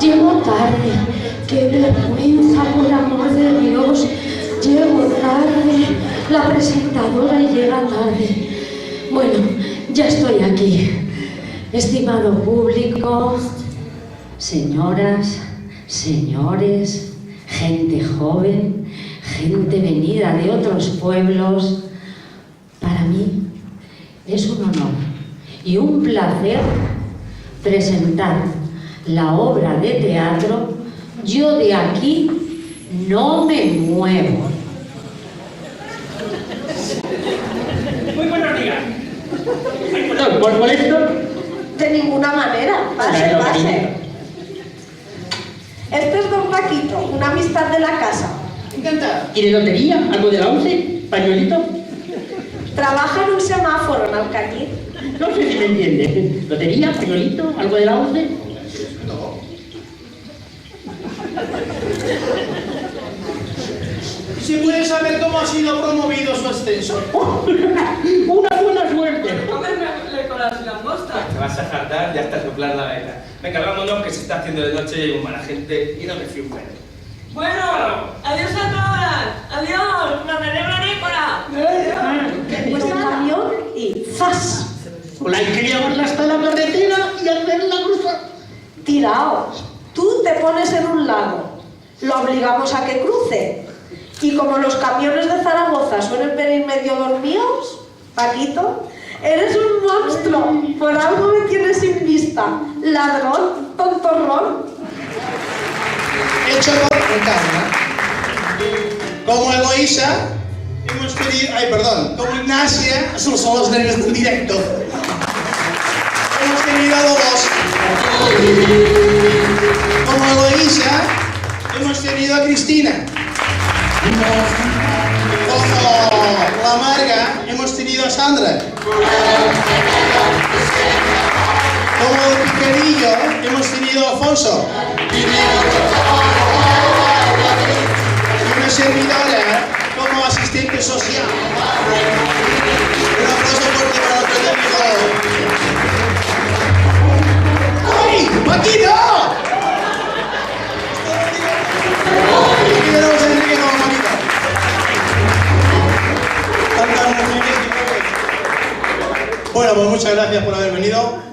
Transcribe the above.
Llego tarde. ¡Qué vergüenza, por amor de Dios! Llego tarde. La presentadora llega tarde. Bueno, ya estoy aquí. Estimado público, señoras, señores, gente joven, gente venida de otros pueblos, para mí es un honor y un placer presentar la obra de teatro Yo de aquí no me muevo. Muy buenos días. ¿Por esto? De ninguna manera. Pase, pase. Este es don Paquito, una amistad de la casa. Encantado. ¿Quiere lotería? ¿Algo de la 11? ¿Pañuelito? Trabaja en un semáforo en Alcañiz. No sé si me entiende. ¿Lotería? ¿Pañuelito? ¿Algo de la 11? No. ¿Se puede saber cómo ha sido promovido su ascenso? ¡Una buena suerte! Cómeme con las langostas. Te vas a jardar y hasta soplar la vela. Venga, vámonos que se está haciendo de noche y hay mala gente y no me fío un pelo. Bueno, adiós a todas. Adiós, la celebra Nicola. Pues el camión y ¡zas! Hola, hay que llevarla hasta la carretera y hacerla cruzar. Tirao. Tú te pones en un lado. Lo obligamos a que cruce. Y como los camiones de Zaragoza suelen venir medio dormidos, Paquito, eres un monstruo. Por algo me tienes sin vista. Ladrón, tontorrón. Hecho con calma. Como Eloísa, hemos querido... Ay, perdón. Como Ignacia, son los nervios del directo. Hemos tenido a dos. Como Eloísa, hemos tenido a Cristina. Como la Marga, hemos tenido a Sandra. Como el Picarillo, hemos tenido a Alfonso. Y una servidora como asistente social. Un aplauso fuerte para nuestro técnico. ¡Ay! ¡Paquito! Aquí tenemos a Enrique como Paquito. Tantas mujeres que... Bueno, pues muchas gracias por haber venido.